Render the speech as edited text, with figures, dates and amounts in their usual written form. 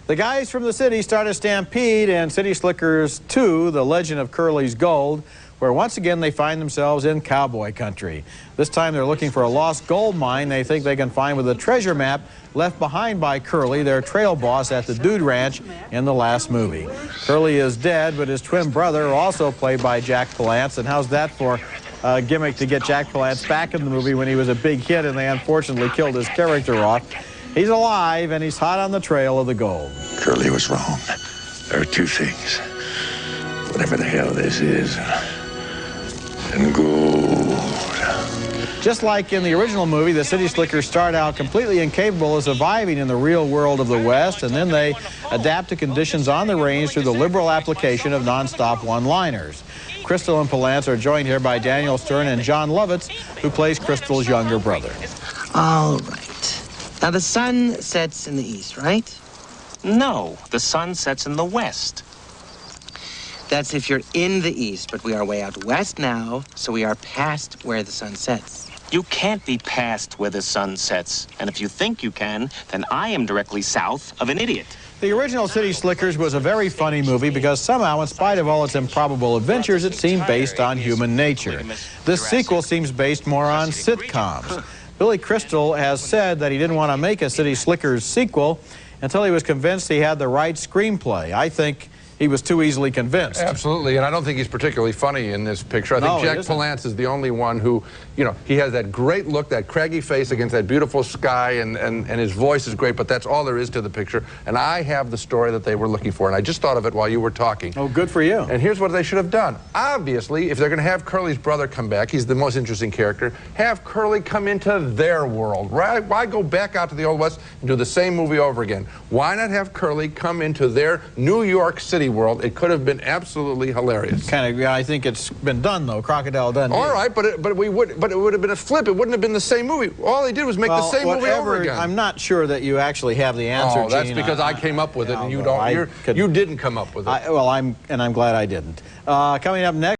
The guys from the city start a stampede in City Slickers 2, The Legend of Curly's Gold, where once again they find themselves in cowboy country. This time they're looking for a lost gold mine they think they can find with a treasure map left behind by Curly, their trail boss at the Dude Ranch in the last movie. Curly is dead, but his twin brother, also played by Jack Palance, and how's that for a gimmick to get Jack Palance back in the movie when he was a big hit and they unfortunately killed his character off. He's alive and he's hot on the trail of the gold. Curly was wrong. There are two things. Whatever the hell this is, and gold. Just like in the original movie, the City Slickers start out completely incapable of surviving in the real world of the West, and then they adapt to conditions on the range through the liberal application of nonstop one-liners. Crystal and Palance are joined here by Daniel Stern and John Lovitz, who plays Crystal's younger brother. All right. Now, the sun sets in the east, right? No, the sun sets in the west. That's if you're in the east, but we are way out west now, so we are past where the sun sets. You can't be past where the sun sets. And if you think you can, then I am directly south of an idiot. The original City Slickers was a very funny movie because somehow, in spite of all its improbable adventures, it seemed based on human nature. This sequel seems based more on sitcoms. Billy Crystal has said that he didn't want to make a City Slickers sequel until he was convinced he had the right screenplay. I think he was too easily convinced. Absolutely, and I don't think he's particularly funny in this picture. I think Jack Palance is the only one who, you know, he has that great look, that craggy face against that beautiful sky, and his voice is great, but that's all there is to the picture. And I have the story that they were looking for, and I just thought of it while you were talking. Oh, good for you. And here's what they should have done. Obviously, if they're going to have Curly's brother come back, he's the most interesting character, have Curly come into their world, right? Why go back out to the Old West and do the same movie over again? Why not have Curly come into their New York City world? It could have been absolutely hilarious. Kind of, yeah, I think it's been done though. Crocodile Dundee. All right, but it would have been a flip. It wouldn't have been the same movie. All they did was make the same movie over again. I'm not sure that you actually have the answer. Oh, that's Gene. because I came up with it, and you don't. You didn't come up with it. Well, I'm glad I didn't. Coming up next.